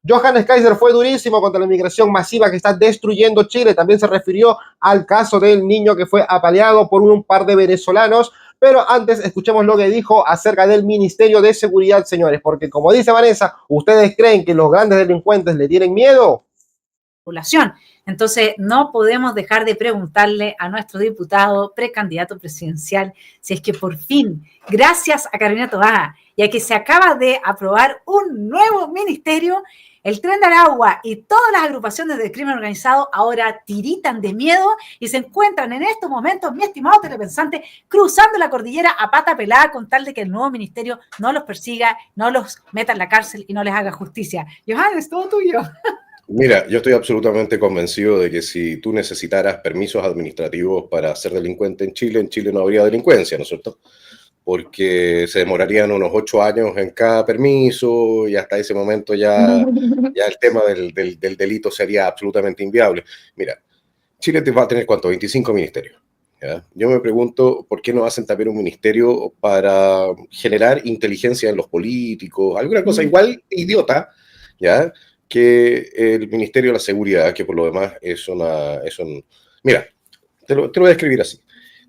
Johannes Kaiser fue durísimo contra la inmigración masiva que está destruyendo Chile. También se refirió al caso del niño que fue apaleado por un par de venezolanos. Pero antes escuchemos lo que dijo acerca del Ministerio de Seguridad, señores, porque como dice Vanessa, ¿ustedes creen que los grandes delincuentes le tienen miedo? Población. Entonces, no podemos dejar de preguntarle a nuestro diputado precandidato presidencial si es que por fin, gracias a Carolina Toá y a que se acaba de aprobar un nuevo ministerio, el Tren de Aragua y todas las agrupaciones de crimen organizado ahora tiritan de miedo y se encuentran en estos momentos, mi estimado telepensante, cruzando la cordillera a pata pelada con tal de que el nuevo ministerio no los persiga, no los meta en la cárcel y no les haga justicia. Johannes, todo tuyo. Mira, yo estoy absolutamente convencido de que si tú necesitaras permisos administrativos para ser delincuente en Chile no habría delincuencia, ¿no es cierto? Porque se demorarían unos 8 años en cada permiso y hasta ese momento ya el tema del delito sería absolutamente inviable. Mira, Chile te va a tener, ¿cuánto? 25 ministerios. ¿Ya? Yo me pregunto por qué no hacen también un ministerio para generar inteligencia en los políticos, alguna cosa igual idiota, ¿ya? Que el Ministerio de la Seguridad, que por lo demás es un... Mira, te lo voy a describir así.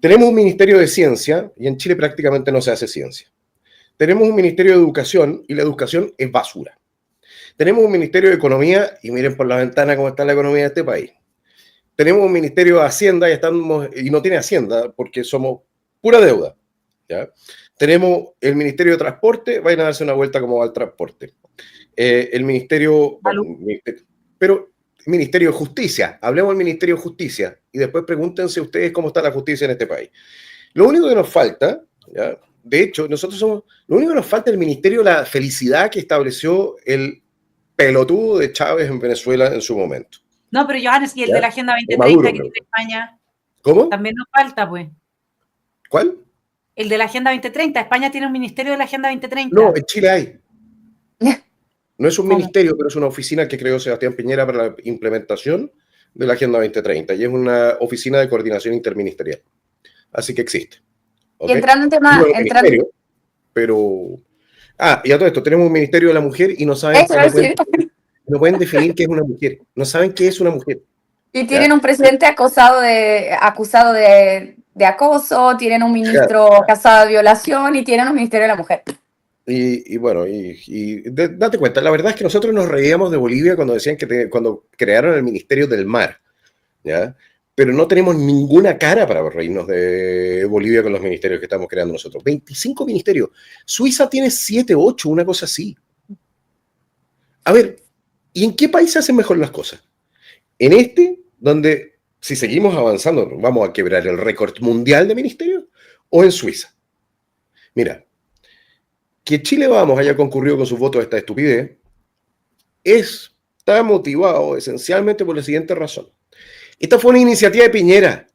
Tenemos un Ministerio de Ciencia y en Chile prácticamente no se hace ciencia. Tenemos un Ministerio de Educación y la educación es basura. Tenemos un Ministerio de Economía y miren por la ventana cómo está la economía de este país. Tenemos un Ministerio de Hacienda y no tiene Hacienda porque somos pura deuda. ¿Ya? Tenemos el Ministerio de Transporte, vayan a darse una vuelta como va el transporte. El Ministerio, pero Ministerio de Justicia, hablemos del Ministerio de Justicia y después pregúntense ustedes cómo está la justicia en este país. Lo único que nos falta, ¿ya? De hecho, lo único que nos falta es el Ministerio de la Felicidad que estableció el pelotudo de Chávez en Venezuela en su momento. No, pero Johannes, y el ¿Ya? de la Agenda 2030 Maduro, que tiene España. ¿Cómo? También nos falta, pues. ¿Cuál? El de la Agenda 2030. España tiene un ministerio de la Agenda 2030. No, en Chile hay. No es un ¿Cómo? ministerio, pero es una oficina que creó Sebastián Piñera para la implementación de la Agenda 2030 y es una oficina de coordinación interministerial. Así que existe. ¿Okay? Y entrando en tema... No es un ministerio, pero... y a todo esto, tenemos un Ministerio de la Mujer y no saben... No pueden definir qué es una mujer. No saben qué es una mujer. Y tienen un presidente acusado de acoso, tienen un ministro acusado de violación y tienen un Ministerio de la Mujer. Y bueno, date cuenta, la verdad es que nosotros nos reíamos de Bolivia cuando decían cuando crearon el Ministerio del Mar, ¿ya? Pero no tenemos ninguna cara para reírnos de Bolivia con los ministerios que estamos creando nosotros. 25 ministerios. Suiza tiene 7, 8, una cosa así. A ver, ¿y en qué país se hacen mejor las cosas? En este, donde si seguimos avanzando vamos a quebrar el récord mundial de ministerios, o en Suiza. Mira, que Chile Vamos haya concurrido con sus votos a esta estupidez está motivado esencialmente por la siguiente razón. Esta fue una iniciativa de Piñera.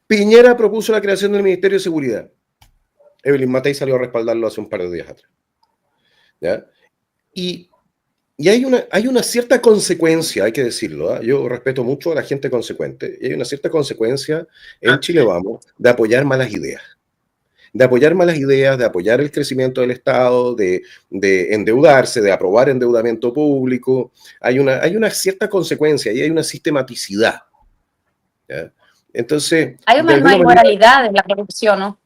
Piñera propuso la creación del Ministerio de Seguridad. Evelyn Matei salió a respaldarlo hace un par de días atrás. ¿Ya? Y hay una cierta consecuencia, hay que decirlo. ¿Eh? Yo respeto mucho a la gente consecuente. Y hay una cierta consecuencia en Chile Vamos de apoyar malas ideas. De apoyar el crecimiento del Estado, de endeudarse, de aprobar endeudamiento público. Hay una cierta consecuencia y hay una sistematicidad. ¿Ya? Entonces... Hay una inmoralidad en la corrupción, ¿no?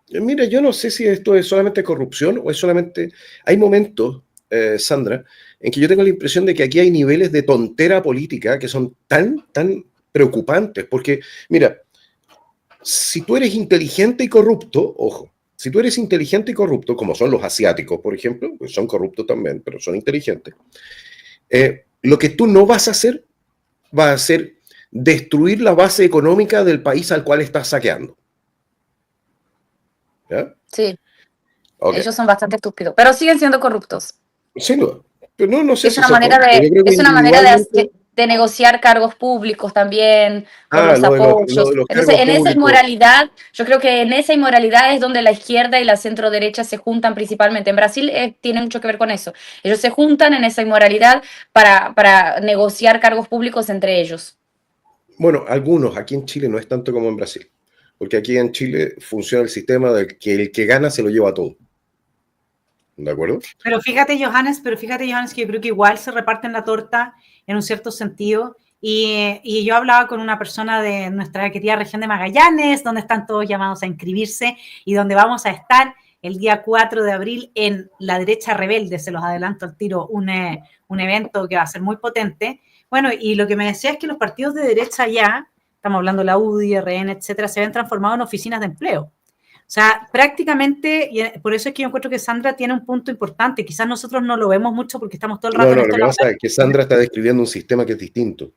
Mira, yo no sé si esto es solamente corrupción o es solamente... Hay momentos, Sandra, en que yo tengo la impresión de que aquí hay niveles de tontera política que son tan preocupantes. Porque, mira... Si tú eres inteligente y corrupto, ojo, si tú eres inteligente y corrupto, como son los asiáticos, por ejemplo, pues son corruptos también, pero son inteligentes, lo que tú no vas a hacer va a ser destruir la base económica del país al cual estás saqueando. ¿Ya? Sí. Okay. Ellos son bastante estúpidos, pero siguen siendo corruptos. Sin duda. Pero no sé es una manera de negociar cargos públicos también, con los apoyos. Entonces, en esa inmoralidad, yo creo que en esa inmoralidad es donde la izquierda y la centro derecha se juntan principalmente. En Brasil tiene mucho que ver con eso. Ellos se juntan en esa inmoralidad para negociar cargos públicos entre ellos. Bueno, algunos. Aquí en Chile no es tanto como en Brasil. Porque aquí en Chile funciona el sistema de que el que gana se lo lleva todo. ¿De acuerdo? Pero fíjate, Johannes, que yo creo que igual se reparten la torta en un cierto sentido. Y yo hablaba con una persona de nuestra querida región de Magallanes, donde están todos llamados a inscribirse y donde vamos a estar el día 4 de abril en La Derecha Rebelde, se los adelanto al tiro, un evento que va a ser muy potente. Bueno, y lo que me decía es que los partidos de derecha ya, estamos hablando de la UDI, RN, etcétera, se ven transformados en oficinas de empleo. O sea, prácticamente, y por eso es que yo encuentro que Sandra tiene un punto importante. Quizás nosotros no lo vemos mucho porque estamos todo el rato... No, lo que pasa es que Sandra está describiendo un sistema que es distinto.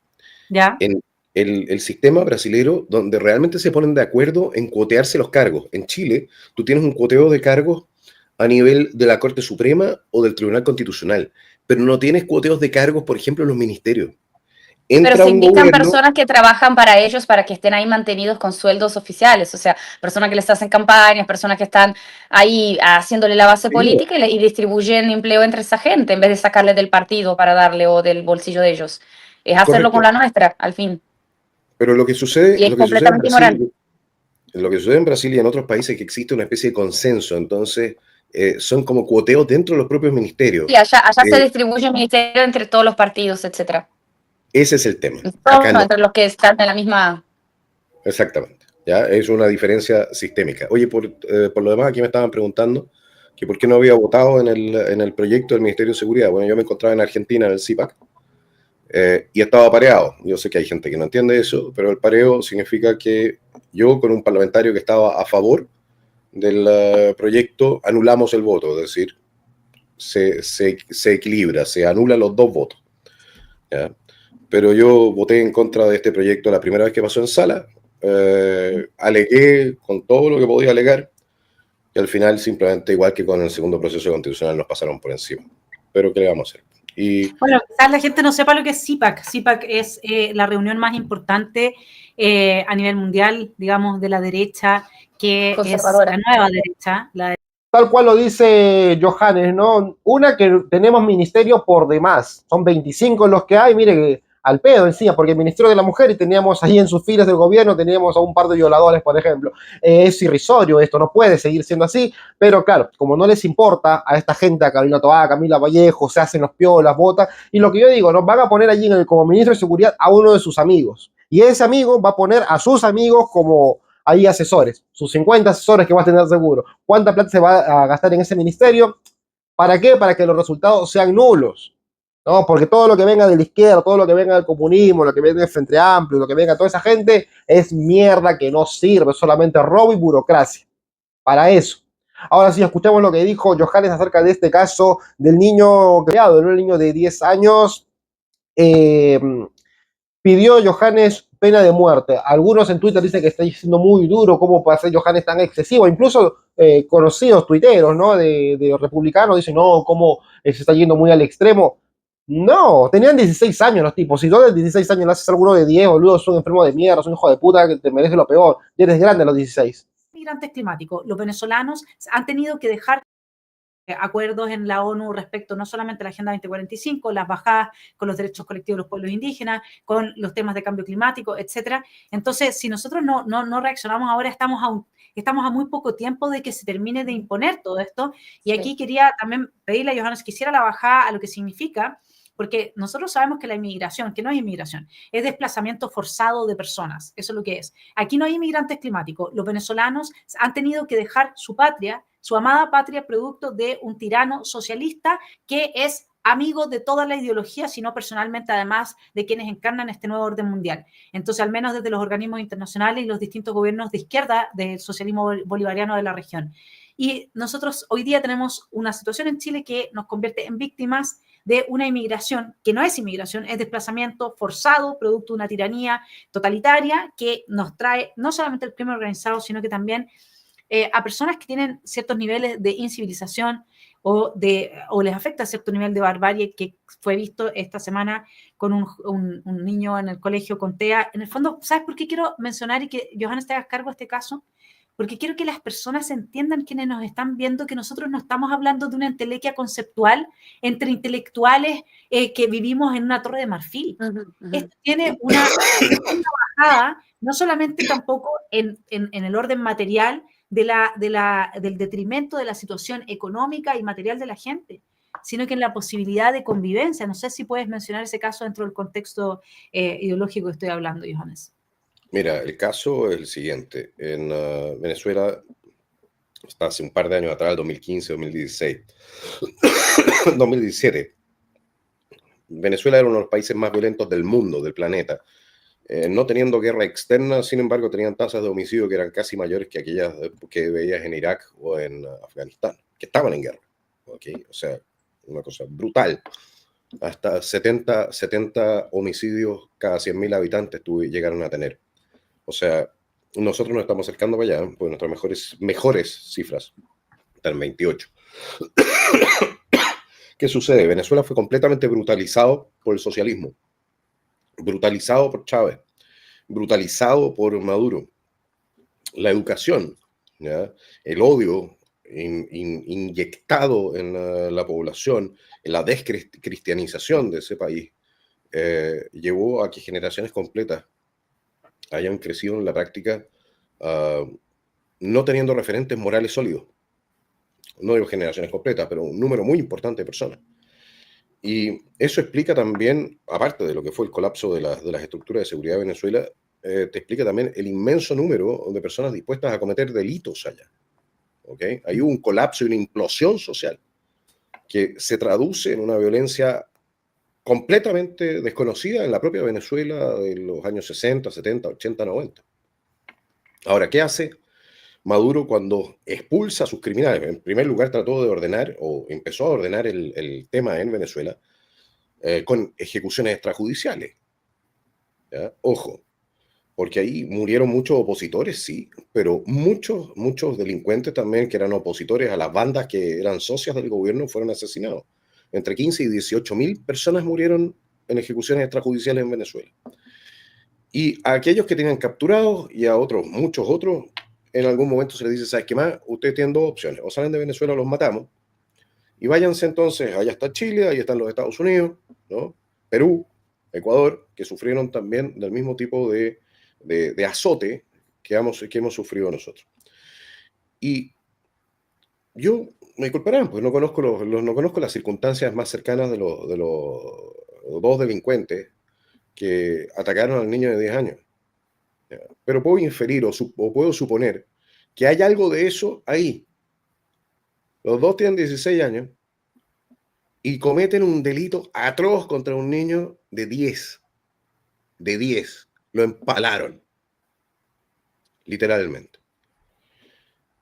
¿Ya? En el sistema brasilero, donde realmente se ponen de acuerdo en cuotearse los cargos. En Chile, tú tienes un cuoteo de cargos a nivel de la Corte Suprema o del Tribunal Constitucional, pero no tienes cuoteos de cargos, por ejemplo, en los ministerios. Pero se invitan personas que trabajan para ellos para que estén ahí mantenidos con sueldos oficiales, o sea, personas que les hacen campañas, personas que están ahí haciéndole la base política y distribuyen empleo entre esa gente en vez de sacarle del partido para darle o del bolsillo de ellos. Es hacerlo con la nuestra, al fin. Pero lo que sucede, y es completamente inmoral. Lo que sucede en Brasil y en otros países es que existe una especie de consenso, entonces son como cuoteos dentro de los propios ministerios. Sí, allá se distribuye el ministerio entre todos los partidos, etcétera. Ese es el tema. Acá no. Entre los que están en la misma... Exactamente. ¿Ya? Es una diferencia sistémica. Oye, por lo demás, aquí me estaban preguntando que por qué no había votado en el proyecto del Ministerio de Seguridad. Bueno, yo me encontraba en Argentina, en el CIPAC, y estaba pareado. Yo sé que hay gente que no entiende eso, pero el pareo significa que yo, con un parlamentario que estaba a favor del proyecto, anulamos el voto, es decir, se equilibra, se anulan los dos votos. ¿Ya? Pero yo voté en contra de este proyecto la primera vez que pasó en sala, alegué con todo lo que podía alegar, y al final simplemente, igual que con el segundo proceso constitucional, nos pasaron por encima. Pero ¿qué le vamos a hacer? Bueno, quizás la gente no sepa lo que es CIPAC. CIPAC es la reunión más importante a nivel mundial, digamos, de la derecha, que es la nueva derecha. Tal cual lo dice Johannes, ¿no? Una, que tenemos ministerio por demás, son 25 los que hay, mire, al pedo encima, porque el Ministerio de la Mujer, y teníamos ahí en sus filas del gobierno, teníamos a un par de violadores, por ejemplo. Es irrisorio, esto no puede seguir siendo así, pero claro, como no les importa a esta gente, a Carolina Toá, a Camila Vallejo, se hacen los piolas, votan, y lo que yo digo, nos van a poner allí como ministro de Seguridad a uno de sus amigos, y ese amigo va a poner a sus amigos como ahí asesores, sus 50 asesores que va a tener seguro. ¿Cuánta plata se va a gastar en ese ministerio? ¿Para qué? Para que los resultados sean nulos. ¿No? Porque todo lo que venga de la izquierda, todo lo que venga del comunismo, lo que venga del Frente Amplio, lo que venga de toda esa gente, es mierda que no sirve, es solamente robo y burocracia. Para eso. Ahora sí, escuchamos lo que dijo Johannes acerca de este caso del niño criado, ¿no? El niño de 10 años. Pidió Johannes pena de muerte. Algunos en Twitter dicen que está siendo muy duro, cómo puede ser Johannes tan excesivo. Incluso conocidos tuiteros, ¿no? de republicanos dicen, no, cómo se está yendo muy al extremo. No, tenían 16 años los tipos. Si tú de 16 años le haces a alguno de 10, boludo, son enfermos de mierda, son hijo de puta, que te merece lo peor. Y eres grande a los 16. Migrantes climáticos. Los venezolanos han tenido que dejar acuerdos en la ONU respecto no solamente a la Agenda 2045, las bajadas con los derechos colectivos de los pueblos indígenas, con los temas de cambio climático, etcétera. Entonces, si nosotros no reaccionamos ahora, estamos a muy poco tiempo de que se termine de imponer todo esto. Y aquí quería también pedirle a Johannes que hiciera la bajada a lo que significa, porque nosotros sabemos que la inmigración, que no es inmigración, es desplazamiento forzado de personas, eso es lo que es. Aquí no hay inmigrantes climáticos, los venezolanos han tenido que dejar su patria, su amada patria, producto de un tirano socialista que es amigo de toda la ideología, sino personalmente además de quienes encarnan este nuevo orden mundial. Entonces, al menos desde los organismos internacionales y los distintos gobiernos de izquierda del socialismo bolivariano de la región. Y nosotros hoy día tenemos una situación en Chile que nos convierte en víctimas de una inmigración que no es inmigración, es desplazamiento forzado, producto de una tiranía totalitaria que nos trae no solamente el crimen organizado, sino que también a personas que tienen ciertos niveles de incivilización o les afecta cierto nivel de barbarie que fue visto esta semana con un niño en el colegio con TEA. En el fondo, ¿sabes por qué quiero mencionar y que Johannes te hagas cargo de este caso? Porque quiero que las personas entiendan, quienes nos están viendo, que nosotros no estamos hablando de una entelequia conceptual entre intelectuales que vivimos en una torre de marfil. Esto tiene una bajada, no solamente tampoco en el orden material, del detrimento de la situación económica y material de la gente, sino que en la posibilidad de convivencia. No sé si puedes mencionar ese caso dentro del contexto ideológico que estoy hablando, Johannes. Mira, el caso es el siguiente. En Venezuela, hasta hace un par de años atrás, 2015, 2016, 2017, Venezuela era uno de los países más violentos del mundo, del planeta. No teniendo guerra externa, sin embargo, tenían tasas de homicidio que eran casi mayores que aquellas que veías en Irak o en Afganistán, que estaban en guerra. ¿Okay? O sea, una cosa brutal. Hasta 70 homicidios cada 100.000 habitantes llegaron a tener. O sea, nosotros nos estamos acercando para allá, pues nuestras mejores cifras están en 28. ¿Qué sucede? Venezuela fue completamente brutalizado por el socialismo, brutalizado por Chávez, brutalizado por Maduro. La educación, ¿ya? El odio inyectado en la población, en la descristianización de ese país, llevó a que generaciones completas hayan crecido en la práctica no teniendo referentes morales sólidos. No digo generaciones completas, pero un número muy importante de personas. Y eso explica también, aparte de lo que fue el colapso de las estructuras de seguridad de Venezuela, te explica también el inmenso número de personas dispuestas a cometer delitos allá. ¿Okay? Hay un colapso y una implosión social que se traduce en una violencia completamente desconocida en la propia Venezuela de los años 60, 70, 80, 90. Ahora, ¿qué hace Maduro cuando expulsa a sus criminales? En primer lugar, trató de ordenar, o empezó a ordenar el tema en Venezuela con ejecuciones extrajudiciales. ¿Ya? Ojo, porque ahí murieron muchos opositores, sí, pero muchos delincuentes también que eran opositores a las bandas que eran socias del gobierno fueron asesinados. Entre 15 y 18.000 personas murieron en ejecuciones extrajudiciales en Venezuela. Y a aquellos que tenían capturados y a otros, muchos otros, en algún momento se les dice, ¿sabes qué más? Ustedes tienen dos opciones, o salen de Venezuela o los matamos, y váyanse entonces, allá está Chile, ahí están los Estados Unidos, ¿no? Perú, Ecuador, que sufrieron también del mismo tipo de azote que hemos sufrido nosotros. Y yo, me disculparán, pues no conozco las circunstancias más cercanas de los dos delincuentes que atacaron al niño de 10 años. Pero puedo inferir o puedo suponer que hay algo de eso ahí. Los dos tienen 16 años y cometen un delito atroz contra un niño de 10. De 10. Lo empalaron. Literalmente.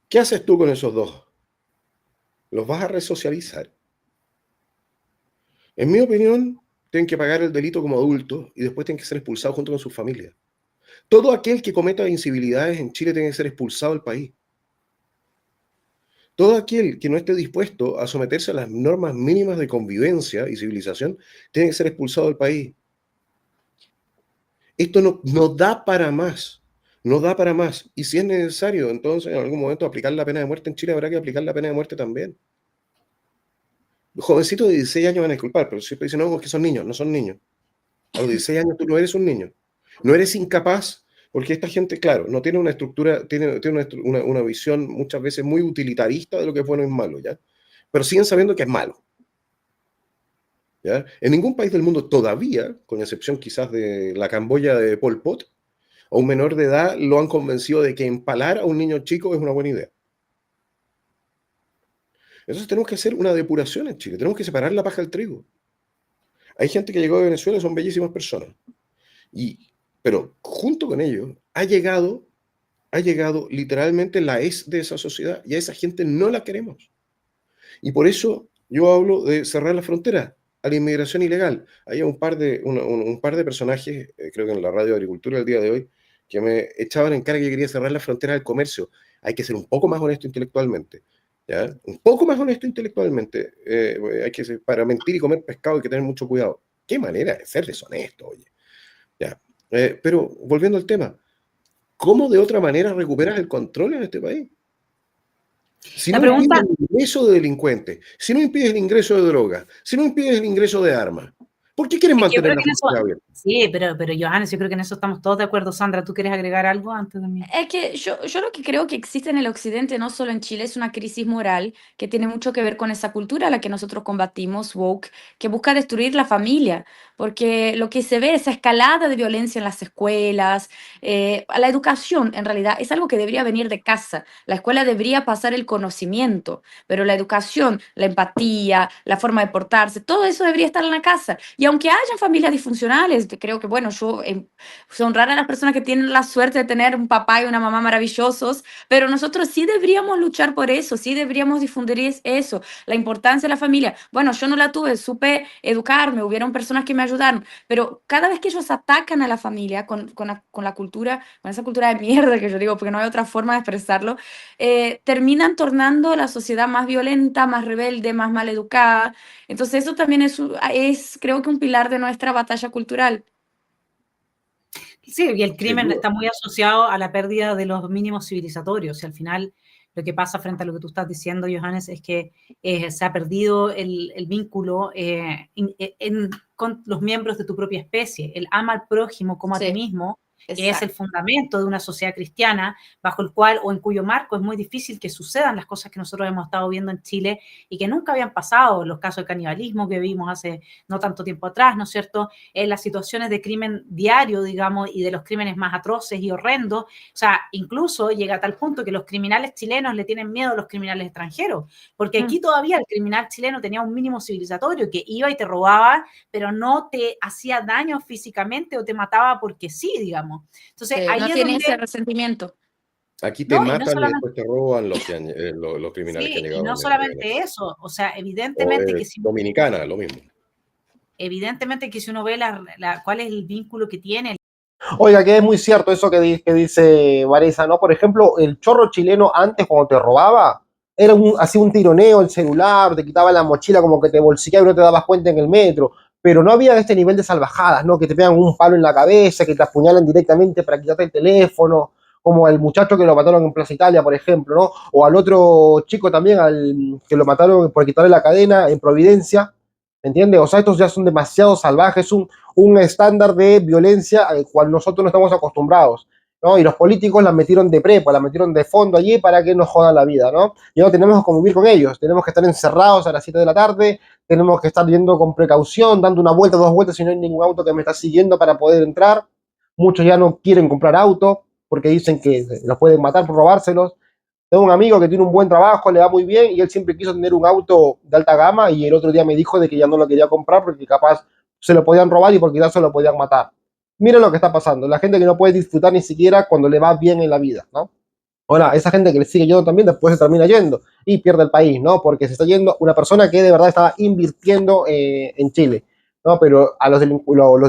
¿Qué haces tú con esos dos? Los vas a resocializar. En mi opinión, tienen que pagar el delito como adultos y después tienen que ser expulsados junto con sus familias. Todo aquel que cometa incivilidades en Chile tiene que ser expulsado del país. Todo aquel que no esté dispuesto a someterse a las normas mínimas de convivencia y civilización tiene que ser expulsado del país. Esto no da para más. No da para más. Y si es necesario, entonces, en algún momento aplicar la pena de muerte en Chile, habrá que aplicar la pena de muerte también. Los jovencitos de 16 años van a disculpar, pero siempre dicen, no, es que son niños. No son niños. A los 16 años tú no eres un niño. No eres incapaz, porque esta gente, claro, no tiene una estructura, tiene una visión muchas veces muy utilitarista de lo que es bueno y malo, ¿ya? Pero siguen sabiendo que es malo. ¿Ya? En ningún país del mundo todavía, con excepción quizás de la Camboya de Pol Pot, a un menor de edad lo han convencido de que empalar a un niño chico es una buena idea. Entonces tenemos que hacer una depuración en Chile, tenemos que separar la paja del trigo. Hay gente que llegó de Venezuela y son bellísimas personas. Pero junto con ellos ha llegado literalmente la de esa sociedad y a esa gente no la queremos. Y por eso yo hablo de cerrar la frontera a la inmigración ilegal. Hay un par de personajes, creo que en la radio de Agricultura el día de hoy, que me echaban en cara que quería cerrar la frontera del comercio. Hay que ser un poco más honesto intelectualmente. ¿Ya? Un poco más honesto intelectualmente. Para mentir y comer pescado hay que tener mucho cuidado. Qué manera de ser deshonesto, oye. ¿Ya? Pero volviendo al tema, ¿cómo de otra manera recuperas el control en este país? Si no impides el ingreso de delincuentes, si no impides el ingreso de drogas, si no impides el ingreso de armas, ¿Por qué quieren mantener la frontera abierta? Sí, pero Johannes, yo creo que en eso estamos todos de acuerdo. Sandra, ¿tú quieres agregar algo antes de mí? Es que yo lo que creo que existe en el occidente, no solo en Chile, es una crisis moral que tiene mucho que ver con esa cultura a la que nosotros combatimos, woke, que busca destruir la familia, porque lo que se ve, esa escalada de violencia en las escuelas, a la educación, en realidad, es algo que debería venir de casa. La escuela debería pasar el conocimiento, pero la educación, la empatía, la forma de portarse, todo eso debería estar en la casa. Y aunque hayan familias disfuncionales, que creo que, bueno, son raras las personas que tienen la suerte de tener un papá y una mamá maravillosos, pero nosotros sí deberíamos luchar por eso, sí deberíamos difundir eso, la importancia de la familia. Bueno, yo no la tuve, supe educarme, hubieron personas que me ayudaron, pero cada vez que ellos atacan a la familia con la cultura, con esa cultura de mierda que yo digo, porque no hay otra forma de expresarlo, terminan tornando la sociedad más violenta, más rebelde, más mal educada. Entonces eso también es creo que un pilar de nuestra batalla cultural. Sí, y el crimen está muy asociado a la pérdida de los mínimos civilizatorios. Y al final, lo que pasa frente a lo que tú estás diciendo, Johannes, es que se ha perdido el vínculo con los miembros de tu propia especie. El ama al prójimo como a ti mismo, que es el fundamento de una sociedad cristiana, bajo el cual o en cuyo marco es muy difícil que sucedan las cosas que nosotros hemos estado viendo en Chile y que nunca habían pasado, los casos de canibalismo que vimos hace no tanto tiempo atrás, ¿no es cierto? Las situaciones de crimen diario, digamos, y de los crímenes más atroces y horrendos. O sea, incluso llega a tal punto que los criminales chilenos le tienen miedo a los criminales extranjeros, porque aquí todavía el criminal chileno tenía un mínimo civilizatorio, que iba y te robaba, pero no te hacía daño físicamente o te mataba porque sí, digamos. Entonces, ahí no es tiene donde ese resentimiento. Aquí te matan y después te roban los criminales que han llegado. Y no solamente eso, o sea, evidentemente que si Dominicana, lo mismo. Evidentemente que si uno ve cuál es el vínculo que tiene. Oiga, que es muy cierto eso que dice Vanessa, ¿no? Por ejemplo, el chorro chileno antes cuando te robaba, hacía un tironeo el celular, te quitaba la mochila como que te bolsillaba y no te dabas cuenta en el metro, pero no había este nivel de salvajadas, ¿no? Que te pegan un palo en la cabeza, que te apuñalan directamente para quitarte el teléfono, como el muchacho que lo mataron en Plaza Italia, por ejemplo, ¿no? O al otro chico también, que lo mataron por quitarle la cadena en Providencia, ¿entiendes? O sea, estos ya son demasiado salvajes, un estándar de violencia al cual nosotros no estamos acostumbrados, ¿no? Y los políticos la metieron de prepa, la metieron de fondo allí para que nos jodan la vida, ¿no? Y no tenemos que convivir con ellos, tenemos que estar encerrados a las 7 de la tarde, tenemos que estar yendo con precaución, dando una vuelta, 2 vueltas si no hay ningún auto que me está siguiendo para poder entrar. Muchos ya no quieren comprar auto porque dicen que los pueden matar por robárselos. Tengo un amigo que tiene un buen trabajo, le va muy bien y él siempre quiso tener un auto de alta gama y el otro día me dijo de que ya no lo quería comprar porque capaz se lo podían robar y porque ya se lo podían matar. Miren lo que está pasando, la gente que no puede disfrutar ni siquiera cuando le va bien en la vida, ¿no? Ahora, esa gente que le sigue yendo también después se termina yendo y pierde el país, ¿no? Porque se está yendo una persona que de verdad estaba invirtiendo en Chile, ¿no? Pero a los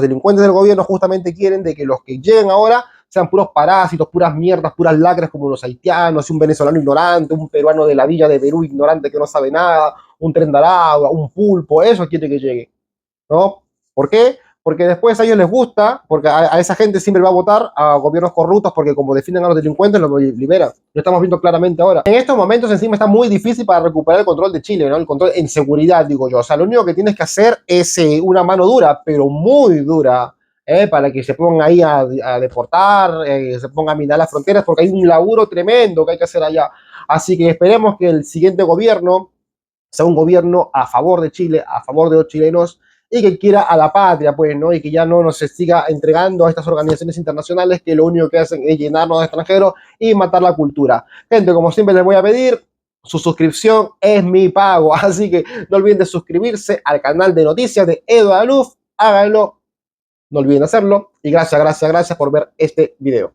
delincuentes del gobierno justamente quieren de que los que lleguen ahora sean puros parásitos, puras mierdas, puras lacras como los haitianos, un venezolano ignorante, un peruano de la villa de Perú ignorante que no sabe nada, un tren de Aragua, un pulpo, eso quiere que llegue, ¿no? ¿Por qué? Porque después a ellos les gusta, porque a esa gente siempre va a votar a gobiernos corruptos porque como defienden a los delincuentes, los liberan. Lo estamos viendo claramente ahora. En estos momentos encima está muy difícil para recuperar el control de Chile, ¿no? El control en seguridad, digo yo. O sea, lo único que tienes que hacer es una mano dura, pero muy dura, para que se pongan ahí a deportar, se pongan a minar las fronteras, porque hay un laburo tremendo que hay que hacer allá. Así que esperemos que el siguiente gobierno sea un gobierno a favor de Chile, a favor de los chilenos, y que quiera a la patria, pues, ¿no? Y que ya no nos siga entregando a estas organizaciones internacionales que lo único que hacen es llenarnos de extranjeros y matar la cultura. Gente, como siempre les voy a pedir, su suscripción es mi pago, así que no olviden de suscribirse al canal de noticias de Edo Aluf, háganlo, no olviden hacerlo, y gracias por ver este video.